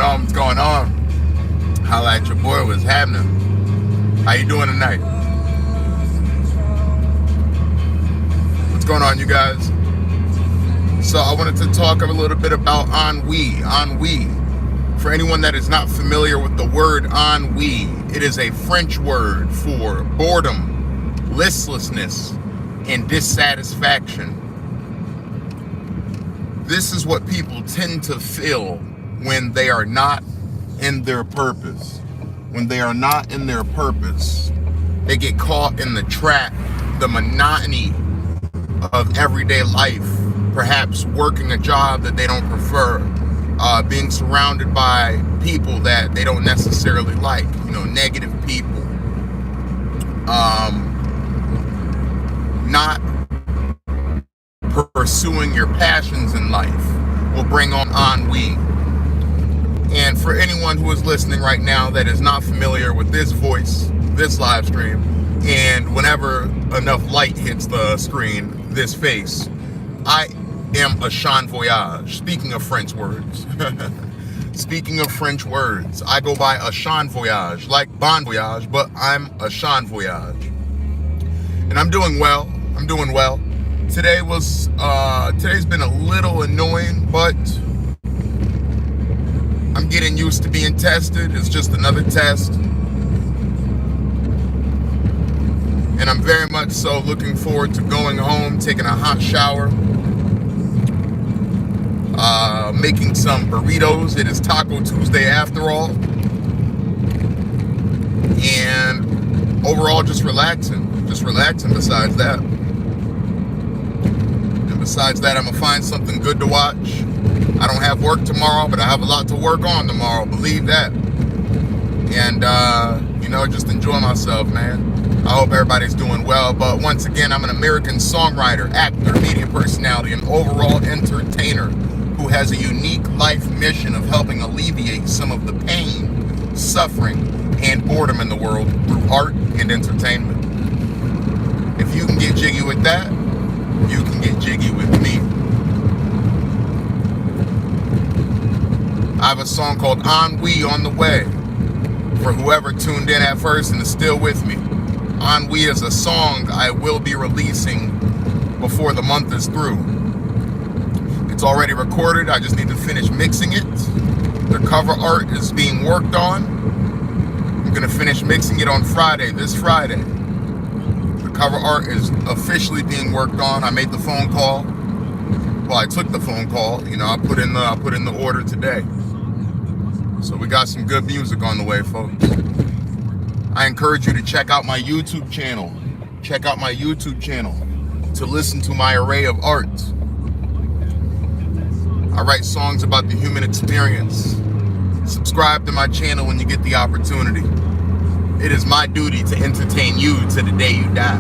going on? What's going on? Holla at your boy. What's happening? How you doing tonight? What's going on, you guys? So I wanted to talk a little bit about ennui. Ennui. For anyone that is not familiar with the word ennui, it is a French word for boredom, listlessness, and dissatisfaction. This is what people tend to feel when they are not in their purpose. When they are not in their purpose, they get caught in the trap, the monotony of everyday life, perhaps working a job that they don't prefer, being surrounded by people that they don't necessarily like, negative people, not pursuing your passions in life will bring on ennui. And for anyone who is listening right now that is not familiar with this voice, this live stream, and whenever enough light hits the screen, this face, I am a Jean Voyage. Speaking of French words, I go by a Jean Voyage, like Bon Voyage, but I'm a Jean Voyage. And I'm doing well. Today's been a little annoying, but I'm getting used to being tested. It's just another test. And I'm very much so looking forward to going home, taking a hot shower, making some burritos. It is Taco Tuesday after all. And overall, just relaxing besides that. And besides that, I'm going to find something good to watch. I don't have work tomorrow, but I have a lot to work on tomorrow. Believe that. And, just enjoy myself, man. I hope everybody's doing well. But once again, I'm an American songwriter, actor, media personality, and overall entertainer who has a unique life mission of helping alleviate some of the pain, suffering, and boredom in the world through art and entertainment. If you can get jiggy with that, you can get jiggy with me. I have a song called Ennui On The Way for whoever tuned in at first and is still with me. Ennui is a song I will be releasing before the month is through. It's already recorded. I just need to finish mixing it. The cover art is being worked on. I'm going to finish mixing it on this Friday. The cover art is officially being worked on. I made the phone call. Well, I took the phone call. I put in the order today. So we got some good music on the way, folks. I encourage you to check out my YouTube channel. To listen to my array of art. I write songs about the human experience. Subscribe to my channel when you get the opportunity. It is my duty to entertain you to the day you die.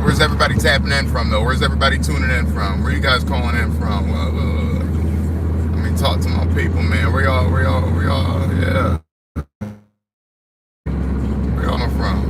Where's everybody tapping in from, though? Where's everybody tuning in from? Where you guys calling in from? Let me talk to my people, man. Where y'all, yeah. Where y'all from?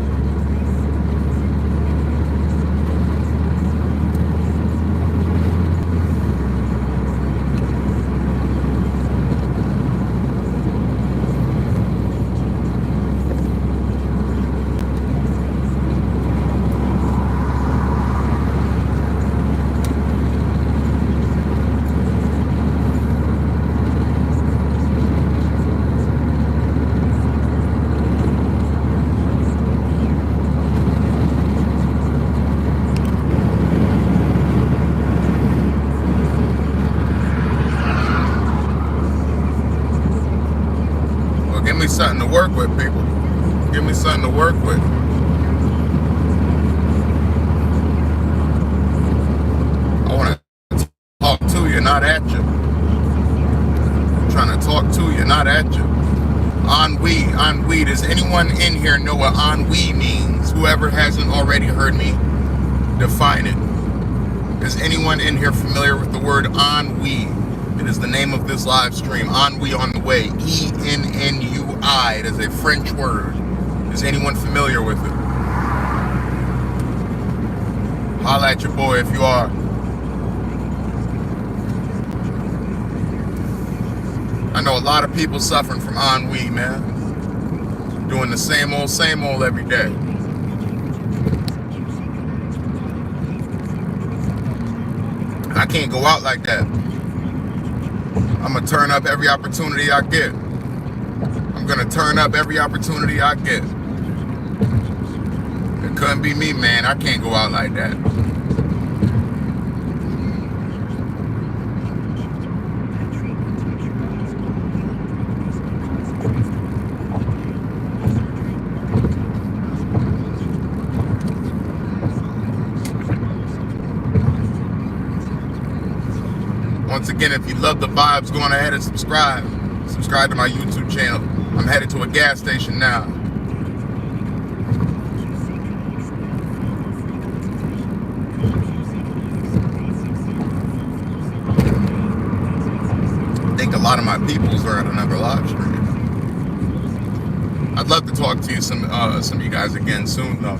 Give me something to work with, people. Give me something to work with. I want to talk to you, not at you. I'm trying to talk to you, not at you. Ennui. Does anyone in here know what ennui means? Whoever hasn't already heard me define it. Is anyone in here familiar with the word ennui? It is the name of this live stream, Ennui On The Way, E-N-N-U-I. It is a French word. Is anyone familiar with it? Holla at your boy if you are. know a lot of people suffering from ennui, man. Doing the same old every day. I can't go out like that. I'm gonna turn up every opportunity I get. I'm gonna turn up every opportunity I get. It couldn't be me, man. I can't go out like that. Once again, if you love the vibes, go on ahead and subscribe. Subscribe to my YouTube channel. I'm headed to a gas station now. I think a lot of my peoples are at another live stream. I'd love to talk to you, some of you guys again soon, though.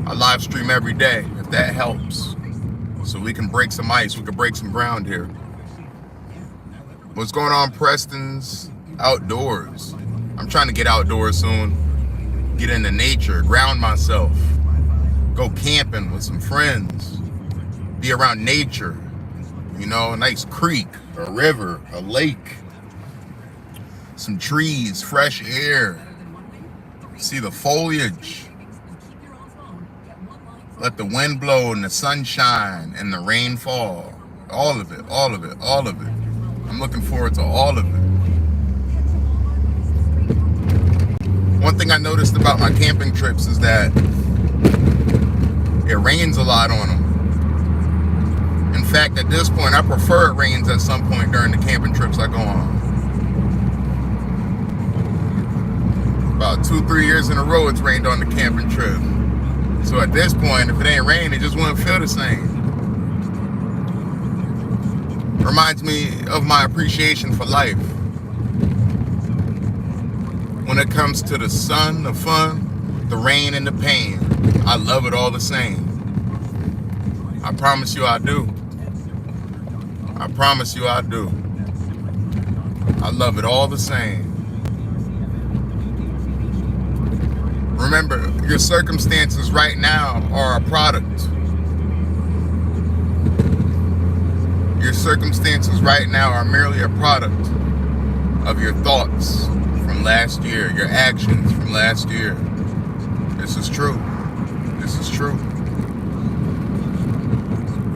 I live stream every day, if that helps. So we can break some ice, we can break some ground here. What's going on, Preston's Outdoors? I'm trying to get outdoors soon. Get into nature, ground myself. Go camping with some friends. Be around nature. You know, a nice creek, a river, a lake. Some trees, fresh air. See the foliage. Let the wind blow and the sun shine and the rain fall. All of it, all of it, all of it. I'm looking forward to all of it. One thing I noticed about my camping trips is that it rains a lot on them. In fact, at this point, I prefer it rains at some point during the camping trips I go on. About 2-3 years in a row, it's rained on the camping trip. So at this point, if it ain't rain, it just wouldn't feel the same. Reminds me of my appreciation for life. When it comes to the sun, the fun, the rain, and the pain, I love it all the same. I promise you I do. I promise you I do. I love it all the same. Remember, your circumstances right now are a product. Your circumstances right now are merely a product of your thoughts from last year, your actions from last year. This is true. This is true.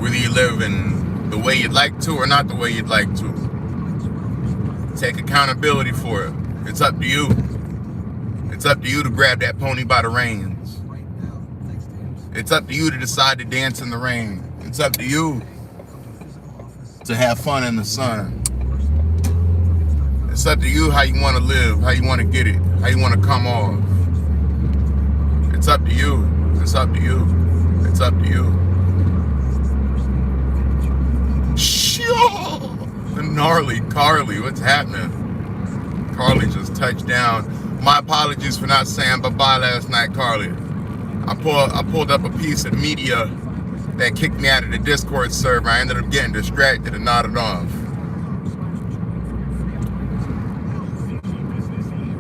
Whether you live in the way you'd like to or not the way you'd like to, take accountability for it. It's up to you. It's up to you to grab that pony by the reins. It's up to you to decide to dance in the rain. It's up to you to have fun in the sun. It's up to you how you want to live, how you want to get it, how you want to come off. It's up to you. It's up to you. It's up to you. Sure. The gnarly Carly, what's happening? Carly just touched down. My apologies for not saying bye-bye last night, Carly. I pulled up a piece of media that kicked me out of the Discord server. I ended up getting distracted and nodded off.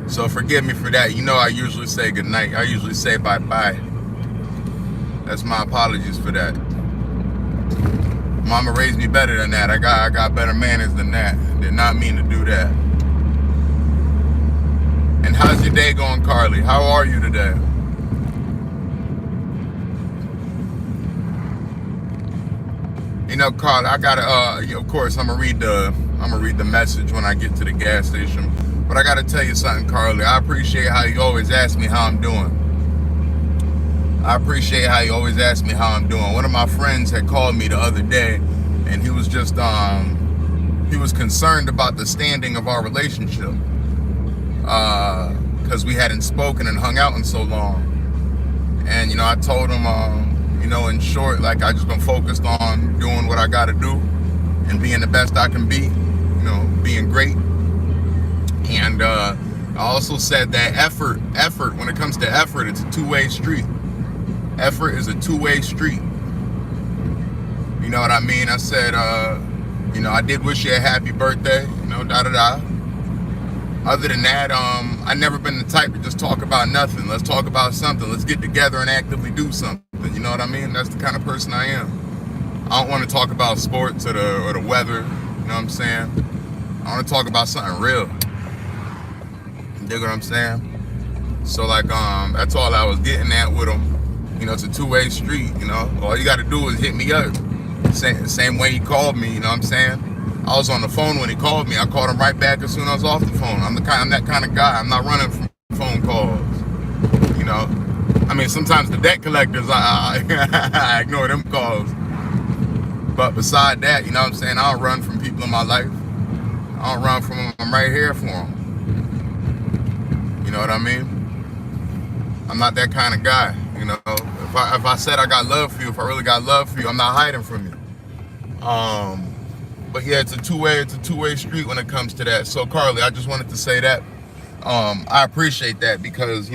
So forgive me for that. You know I usually say goodnight. I usually say bye-bye. That's my apologies for that. Mama raised me better than that. I got better manners than that. Did not mean to do that. And how's your day going, Carly? How are you today? You know, Carly, I gotta. Of course, I'm gonna read the message when I get to the gas station. But I gotta tell you something, Carly. I appreciate how you always ask me how I'm doing. I appreciate how you always ask me how I'm doing. One of my friends had called me the other day, and he was just he was concerned about the standing of our relationship. Because we hadn't spoken and hung out in so long. And, you know, I told him, you know, in short, like, I just been focused on doing what I got to do and being the best I can be, you know, being great. And I also said that effort, when it comes to effort, it's a two-way street. Effort is a two-way street. You know what I mean? I said, I did wish you a happy birthday, da da da. Other than that, I've never been the type to just talk about nothing. Let's talk about something. Let's get together and actively do something. You know what I mean? That's the kind of person I am. I don't want to talk about sports or the weather. You know what I'm saying? I want to talk about something real. You dig what I'm saying? So like, that's all I was getting at with him. It's a two-way street. All you got to do is hit me up. Same way he called me. You know what I'm saying? I was on the phone when he called me. I called him right back as soon as I was off the phone. I'm that kind of guy. I'm not running from phone calls. Sometimes the debt collectors, I ignore them calls. But beside that, you know what I'm saying? I don't run from people in my life. I don't run from them. I'm right here for them. You know what I mean? I'm not that kind of guy. If I said I got love for you, if I really got love for you, I'm not hiding from you. But yeah, it's a two-way street when it comes to that. So Carly, I just wanted to say that. I appreciate that because,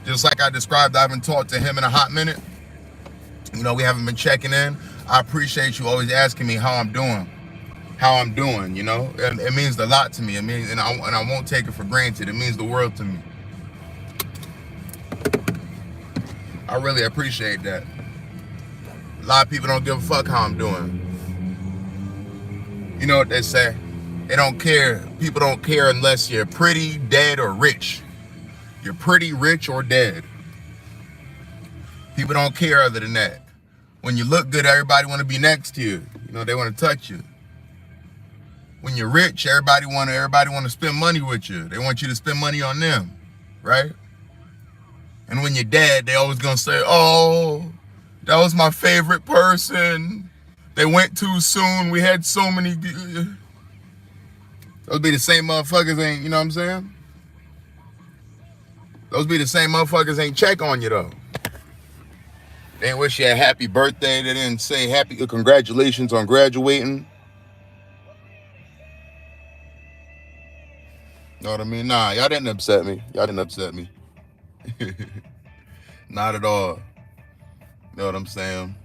just like I described, I haven't talked to him in a hot minute. We haven't been checking in. I appreciate you always asking me how I'm doing. It means a lot to me. And I won't take it for granted. It means the world to me. I really appreciate that. A lot of people don't give a fuck how I'm doing. You know what they say? They don't care. People don't care unless you're pretty, dead, or rich. You're pretty, rich, or dead. People don't care other than that. When you look good, everybody want to be next to you. They want to touch you. When you're rich, everybody want to spend money with you. They want you to spend money on them, right? And when you're dead, they always gonna say, "Oh, that was my favorite person. They went too soon. We had so many." Those be the same motherfuckers ain't, you know what I'm saying? Those be the same motherfuckers ain't check on you though. They ain't wish you a happy birthday. They didn't say congratulations on graduating. Know what I mean? Nah, y'all didn't upset me. Not at all. Know what I'm saying?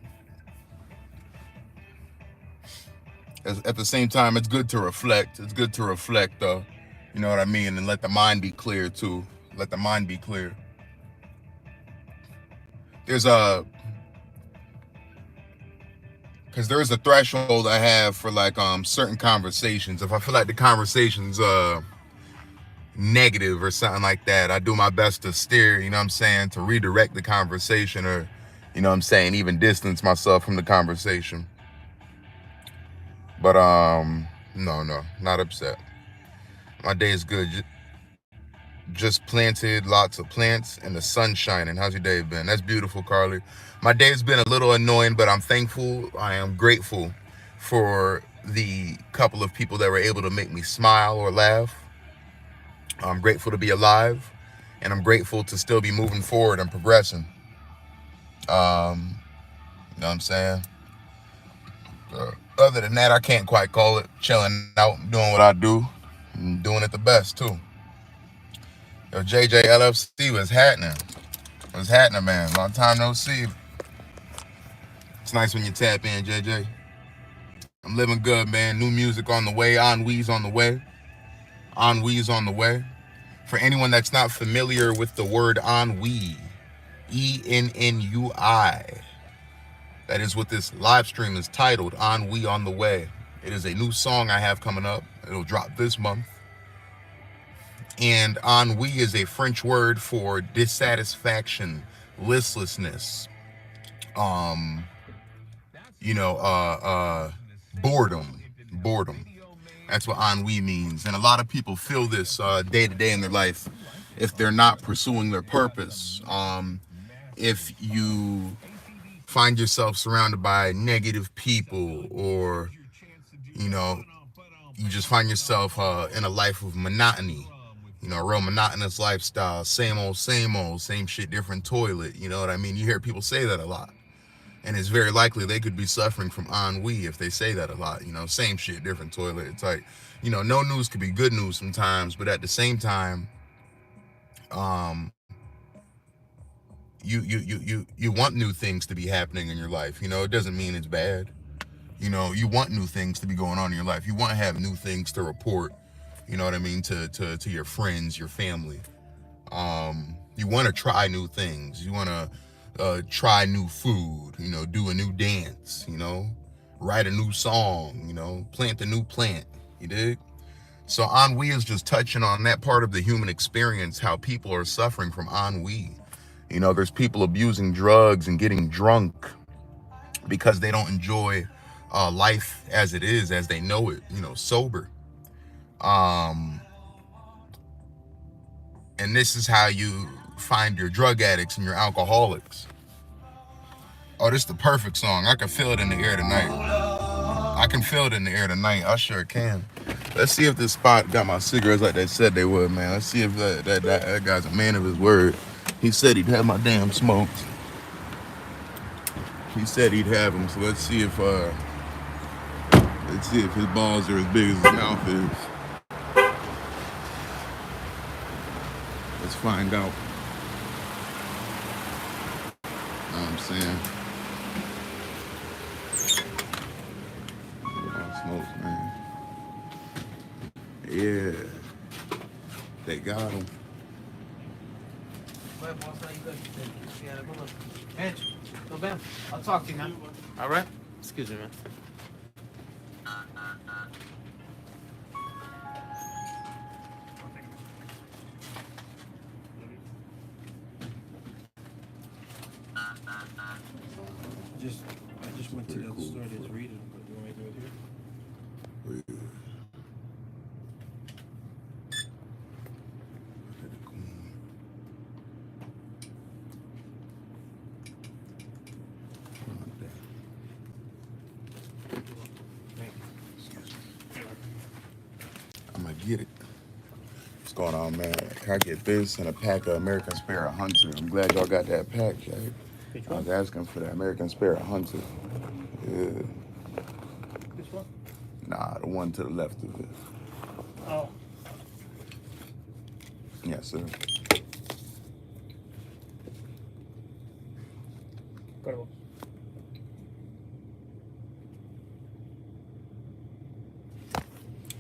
At the same time, it's good to reflect. It's good to reflect, though. You know what I mean? And let the mind be clear, too. Let the mind be clear. Because there is a threshold I have for, like, certain conversations. If I feel like the conversation's negative or something like that, I do my best to steer, you know what I'm saying, to redirect the conversation or, you know what I'm saying, even distance myself from the conversation. But, no, not upset. My day is good. Just planted lots of plants and the sun shining. How's your day been? That's beautiful, Carly. My day's been a little annoying, but I'm thankful. I am grateful for the couple of people that were able to make me smile or laugh. I'm grateful to be alive, and I'm grateful to still be moving forward and progressing. You know what I'm saying? Other than that, I can't quite call it. Chilling out, doing what I do, and doing it the best, too. Yo, JJ LFC, what's happening? What's happening, man? Long time no see. It's nice when you tap in, JJ. I'm living good, man. New music on the way. Ennui's on the way. Ennui's on the way. For anyone that's not familiar with the word ennui, ENNUI, that is what this live stream is titled, Ennui on the Way. It is a new song I have coming up. It'll drop this month. And ennui is a French word for dissatisfaction, listlessness, boredom. That's what ennui means. And a lot of people feel this day to day in their life if they're not pursuing their purpose. If you find yourself surrounded by negative people, or, you just find yourself in a life of monotony, a real monotonous lifestyle, same old, same shit, different toilet. You know what I mean? You hear people say that a lot. And it's very likely they could be suffering from ennui if they say that a lot. Same shit, different toilet. It's like, no news could be good news sometimes, but at the same time, you want new things to be happening in your life. It doesn't mean it's bad. You know, you want new things to be going on in your life. You want to have new things to report. You know what I mean, to your friends, your family. You want to try new things. You want to try new food. You know, do a new dance. You know, write a new song. You know, plant a new plant. You dig? So ennui is just touching on that part of the human experience, how people are suffering from ennui. You know, there's people abusing drugs and getting drunk because they don't enjoy life as it is, as they know it, you know, sober. And this is how you find your drug addicts and your alcoholics. Oh, this is the perfect song. I can feel it in the air tonight. I can feel it in the air tonight. I sure can. Let's see if this spot got my cigarettes like they said they would, man. Let's see if that guy's a man of his word. He said he'd have my damn smokes. He said he'd have them. So let's see if his balls are as big as his mouth is. Let's find out. Know what I'm saying? Smokes, man. Yeah. They got him. No, bam. I'll talk to you, man. All right? Excuse me, man. I just went to the store to read it, but you want me to do it here? Yeah. I'm gonna get it. What's going on, man? Can I get this and a pack of American Spirit Hunter? I'm glad y'all got that pack, Jay. I was asking for that American Spirit Hunter. Yeah. This one? Nah, the one to the left of it. Oh. Yes, sir. Incredible.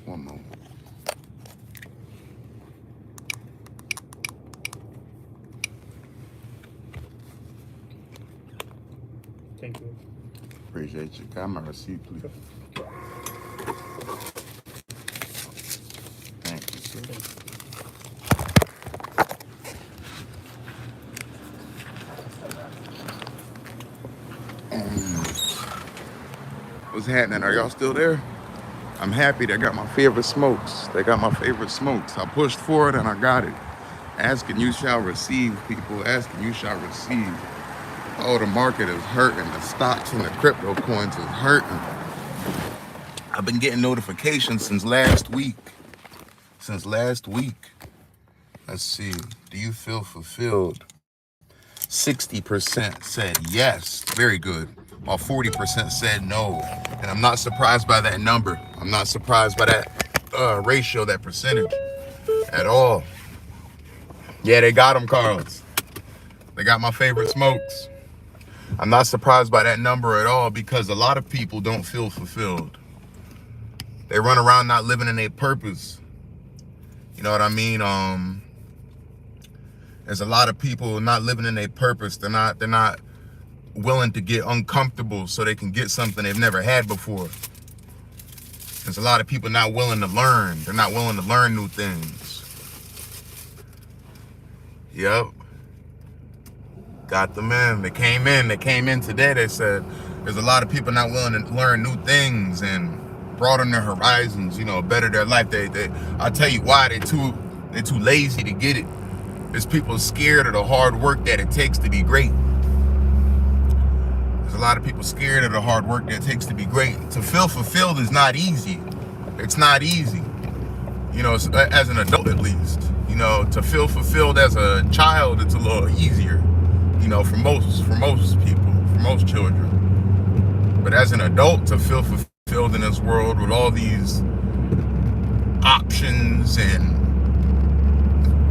One moment. Thank you. Appreciate you. Got my receipt, please. Thank you, sir. What's happening? Are y'all still there? I'm happy they got my favorite smokes. They got my favorite smokes. I pushed for it and I got it. Asking you shall receive, people. Asking you shall receive. Oh, the market is hurting. The stocks and the crypto coins is hurting. I've been getting notifications since last week. Let's see. Do you feel fulfilled? 60% said yes. Very good. While 40% said no. And I'm not surprised by that number. I'm not surprised by that ratio, that percentage at all. Yeah, they got them, Carlos. They got my favorite smokes. I'm not surprised by that number at all because a lot of people don't feel fulfilled. They run around not living in their purpose. You know what I mean? There's a lot of people not living in their purpose. They're not willing to get uncomfortable so they can get something they've never had before. There's a lot of people not willing to learn. They're not willing to learn new things. Yep. Got them in. They came in today. They said there's a lot of people not willing to learn new things and broaden their horizons, you know, better their life. I'll tell you why they're too lazy to get it. There's people scared of the hard work that it takes to be great. There's a lot of people scared of the hard work that it takes to be great. To feel fulfilled is not easy. It's not easy. You know, as an adult at least. You know, to feel fulfilled as a child, it's a little easier. You know, for most people, for most children. But as an adult, to feel fulfilled in this world with all these options and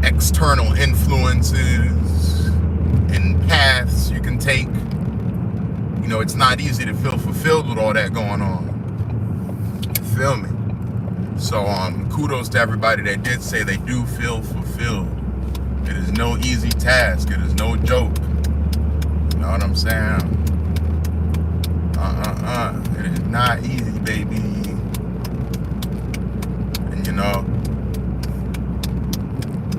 external influences and paths you can take, You know, it's not easy to feel fulfilled with all that going on. You feel me? So kudos to everybody that did say they do feel fulfilled. It is no easy task. It is no joke. You know what I'm saying? It is not easy, baby. And you know,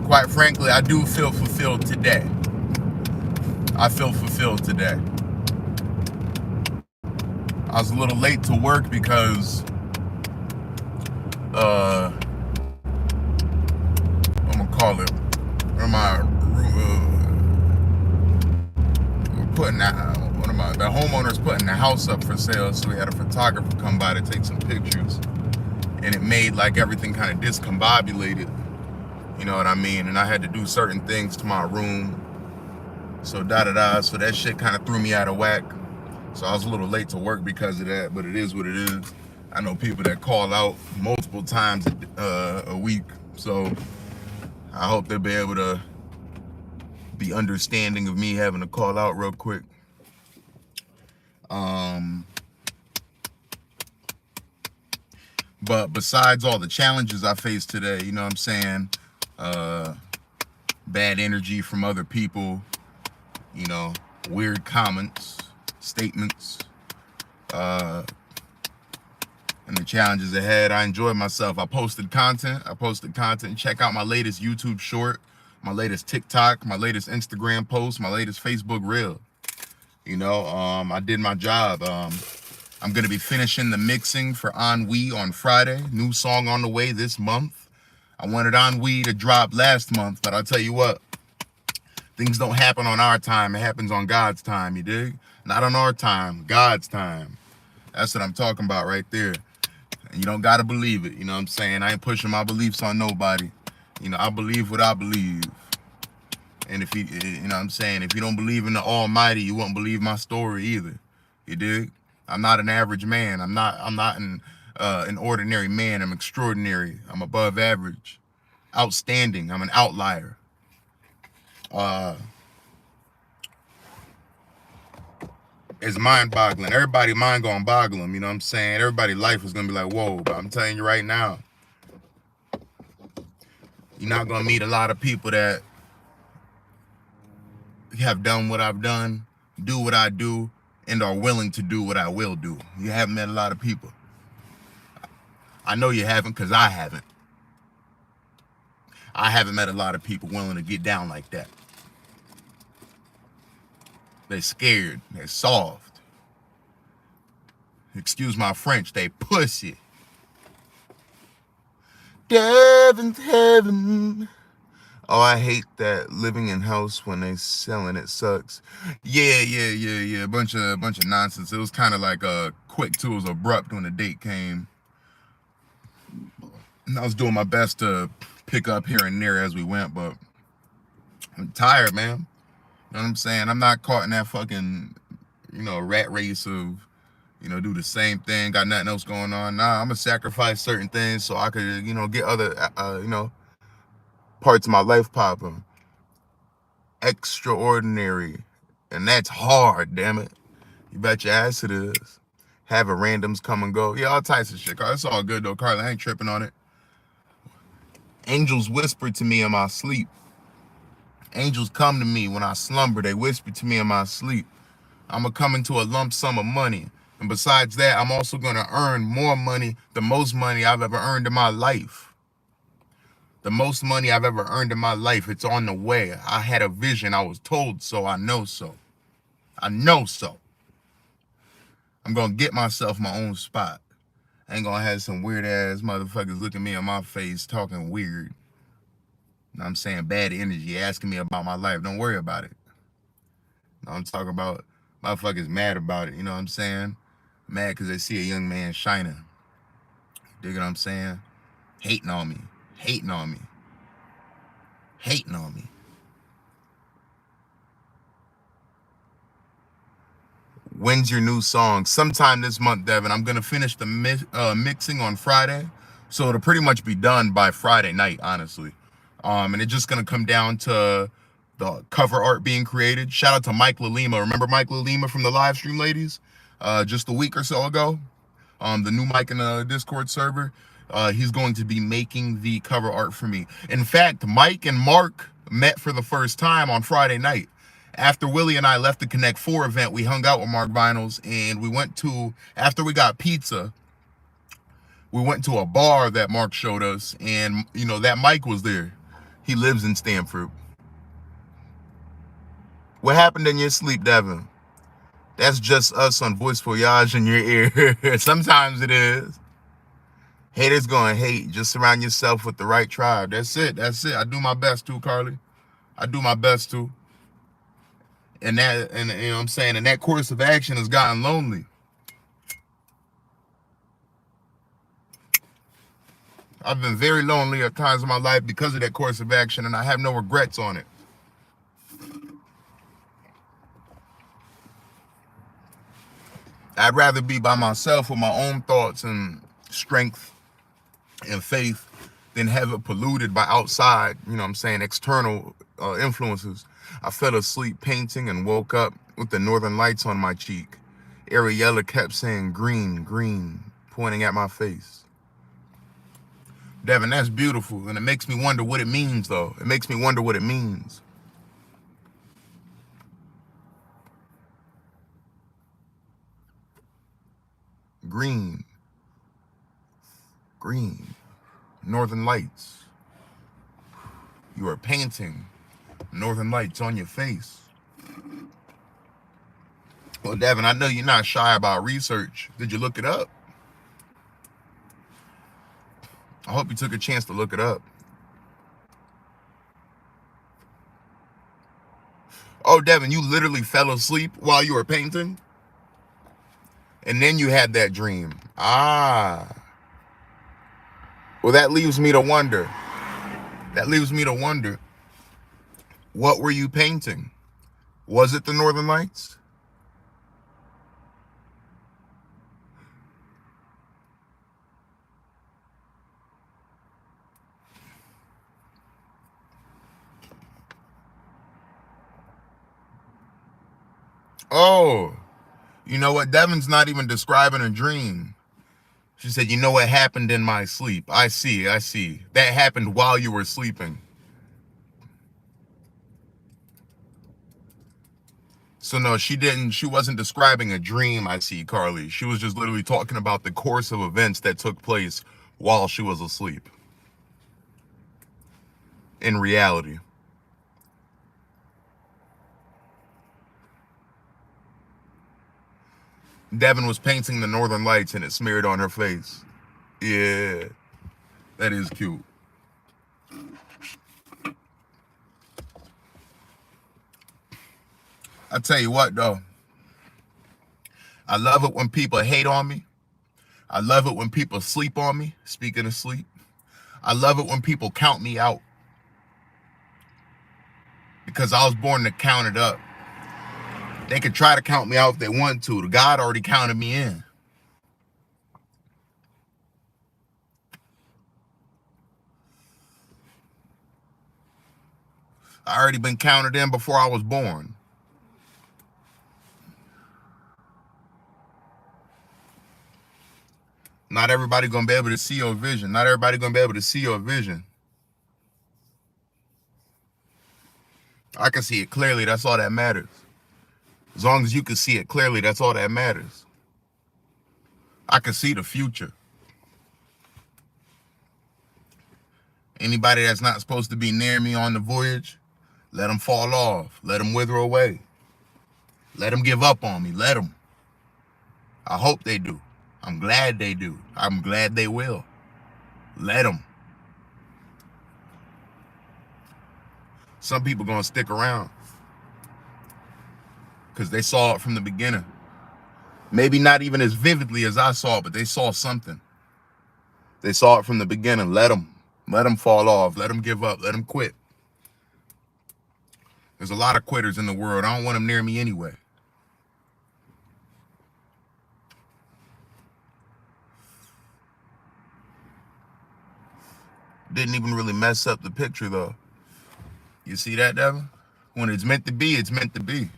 quite frankly, I do feel fulfilled today. I feel fulfilled today. I was a little late to work because I'm gonna call it, the homeowner's putting the house up for sale, so we had a photographer come by to take some pictures, and it made like everything kind of discombobulated, you know what I mean? And I had to do certain things to my room, so so that shit kind of threw me out of whack. So I was a little late to work because of that, but it is what it is. I know people that call out multiple times a week, so I hope they'll be able to be understanding of me having to call out real quick. But besides all the challenges I faced today, you know what I'm saying? Bad energy from other people, you know, weird comments, statements, and the challenges ahead. I enjoyed myself. I posted content. Check out my latest YouTube short, my latest TikTok, my latest Instagram post, my latest Facebook reel. You know, I did my job. I'm going to be finishing the mixing for Ennui on Friday. New song on the way this month. I wanted Ennui to drop last month, but I'll tell you what. Things don't happen on our time. It happens on God's time, you dig? Not on our time, God's time. That's what I'm talking about right there. And you don't got to believe it, you know what I'm saying? I ain't pushing my beliefs on nobody. You know, I believe what I believe. And if you know what I'm saying, if you don't believe in the Almighty, you won't believe my story either. You dig? I'm not an average man. I'm not an ordinary man. I'm extraordinary. I'm above average. Outstanding. I'm an outlier. It's mind-boggling. Everybody mind gonna boggle them, you know what I'm saying? Everybody's life is gonna be like, whoa, but I'm telling you right now, you're not gonna meet a lot of people that have done what I've done, do what I do, and are willing to do what I will do. You haven't met a lot of people. I know you haven't, because I haven't. I haven't met a lot of people willing to get down like that. They're scared. They're soft. Excuse my French. They pussy. Devin's heaven. Oh, I hate that living in house when they selling it sucks. Yeah. Bunch of nonsense. It was kind of like quick too. It was abrupt when the date came. And I was doing my best to pick up here and there as we went, but I'm tired, man. You know what I'm saying? I'm not caught in that fucking, you know, rat race of, you know, do the same thing, got nothing else going on. Nah, I'm gonna sacrifice certain things so I could, you know, get other, you know, parts of my life popping. Extraordinary. And that's hard, damn it. You bet your ass it is. Having randoms come and go. Yeah, all types of shit. It's all good though, Carla. I ain't tripping on it. Angels whisper to me in my sleep. Angels come to me when I slumber. They whisper to me in my sleep. I'm going to come into a lump sum of money. And besides that, I'm also going to earn more money, the most money I've ever earned in my life. The most money I've ever earned in my life. It's on the way. I had a vision. I was told so. I know so. I know so. I'm going to get myself my own spot. I ain't going to have some weird ass motherfuckers looking me in my face talking weird. You know what I'm saying? Bad energy, asking me about my life. Don't worry about it. You know, I'm talking about motherfuckers mad about it. You know what I'm saying? Mad because they see a young man shining. Dig what I'm saying? Hating on me. Hating on me. Hating on me. When's your new song? Sometime this month, Devin. I'm going to finish the mixing on Friday. So it'll pretty much be done by Friday night, honestly. And it's just going to come down to the cover art being created. Shout out to Mike Lalima. Remember Mike Lalima from the live stream, ladies? Just a week or so ago. The new Mike in the Discord server. He's going to be making the cover art for me. In fact, Mike and Mark met for the first time on Friday night. After Willie and I left the Connect 4 event, we hung out with Mark Vinyls, and we went to, after we got pizza, we went to a bar that Mark showed us, and, you know, that Mike was there. He lives in Stamford. What happened in your sleep, Devin? That's just us on Voice Voyage in your ear. Sometimes it is. Haters gonna hate. Just surround yourself with the right tribe. That's it. That's it. I do my best too, Carly. I do my best too. And that, and you know what I'm saying, and that course of action has gotten lonely. I've been very lonely at times in my life because of that course of action, and I have no regrets on it. I'd rather be by myself with my own thoughts and strength and faith than have it polluted by outside, you know what I'm saying, external influences. I fell asleep painting and woke up with the northern lights on my cheek. Ariella kept saying green, green, pointing at my face. Devin, that's beautiful, and it makes me wonder what it means, though. It makes me wonder what it means. Green, green, northern lights. You are painting northern lights on your face. Well, Devin, I know you're not shy about research. Did you look it up? I hope you took a chance to look it up. Oh, Devin, you literally fell asleep while you were painting? And then you had that dream. Ah. Well, that leaves me to wonder. That leaves me to wonder. What were you painting? Was it the Northern Lights? Oh, you know what? Devin's not even describing a dream. She said, you know what happened in my sleep. I see, I see. That happened while you were sleeping. So no, she wasn't describing a dream, I see, Carly. She was just literally talking about the course of events that took place while she was asleep. In reality. Devin was painting the Northern Lights and it smeared on her face. Yeah, that is cute. I tell you what, though. I love it when people hate on me. I love it when people sleep on me, speaking of sleep. I love it when people count me out. Because I was born to count it up. They could try to count me out if they want to. God already counted me in. I already been counted in before I was born. Not everybody gonna be able to see your vision. Not everybody gonna be able to see your vision. I can see it clearly, that's all that matters. As long as you can see it clearly, that's all that matters. I can see the future. Anybody that's not supposed to be near me on the voyage, let them fall off. Let them wither away. Let them give up on me. Let them. I hope they do. I'm glad they do. I'm glad they will. Let them. Some people gonna stick around because they saw it from the beginning. Maybe not even as vividly as I saw it, but they saw something. They saw it from the beginning. Let them. Let them fall off. Let them give up. Let them quit. There's a lot of quitters in the world. I don't want them near me anyway. Didn't even really mess up the picture, though. You see that, Devin? When it's meant to be, it's meant to be.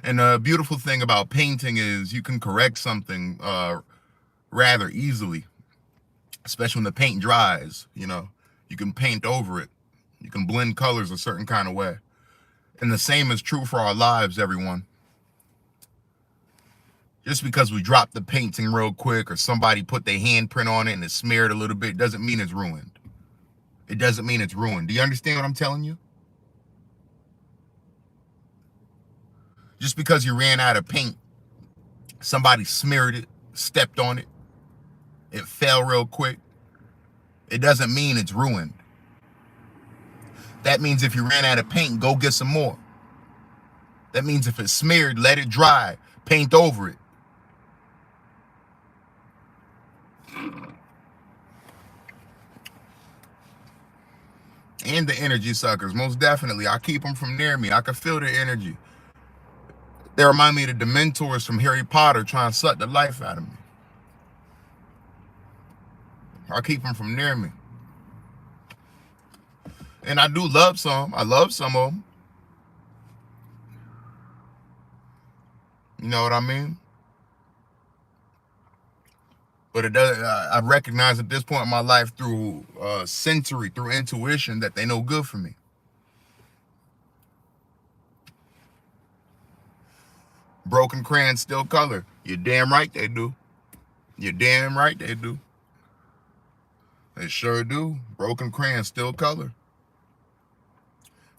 And the beautiful thing about painting is you can correct something rather easily, especially when the paint dries. You can paint over it. You can blend colors a certain kind of way. And the same is true for our lives, everyone. Just because we dropped the painting real quick or somebody put their handprint on it and it smeared a little bit doesn't mean it's ruined. It doesn't mean it's ruined. Do you understand what I'm telling you? Just because you ran out of paint, somebody smeared it, stepped on it, it fell real quick, it doesn't mean it's ruined. That means if you ran out of paint, go get some more. That means if it's smeared, let it dry, paint over it. And the energy suckers, most definitely. I keep them from near me. I can feel their energy. They remind me of the Dementors from Harry Potter trying to suck the life out of me. I keep them from near me. And I do love some. I love some of them. You know what I mean? But it does. I recognize at this point in my life through sensory, through intuition, that they no good for me. Broken crayons still color. You're damn right they do. You're damn right they do. They sure do. Broken crayons still color.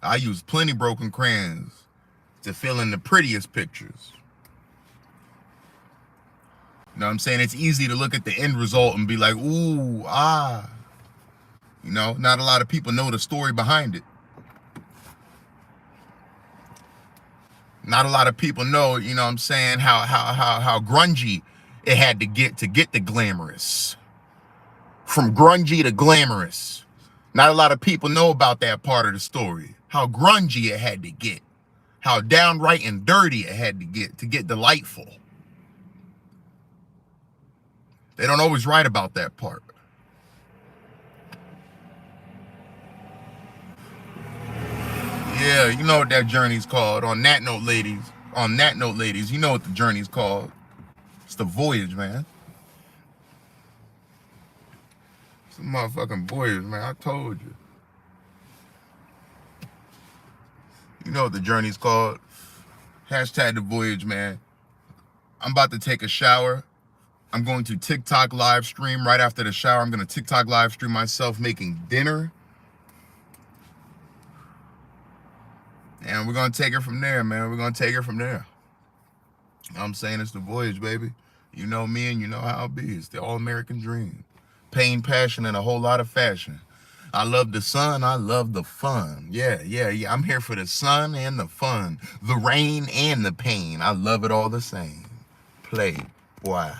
I use plenty broken crayons to fill in the prettiest pictures. You know what I'm saying? It's easy to look at the end result and be like, ooh, ah. Not a lot of people know the story behind it. Not a lot of people know, you know what I'm saying, how grungy it had to get the glamorous. From grungy to glamorous. Not a lot of people know about that part of the story. How grungy it had to get. How downright and dirty it had to get delightful. They don't always write about that part. Yeah, you know what that journey's called. On that note, ladies, you know what the journey's called. It's the voyage, man. It's a motherfucking voyage, man. I told you. You know what the journey's called. Hashtag the voyage, man. I'm about to take a shower. I'm going to TikTok live stream right after the shower. I'm going to TikTok live stream myself making dinner. And we're going to take it from there, man. We're going to take it from there. I'm saying it's the voyage, baby. You know me and you know how it be. It's the all-American dream. Pain, passion, and a whole lot of fashion. I love the sun. I love the fun. Yeah. I'm here for the sun and the fun. The rain and the pain. I love it all the same. Play, boy.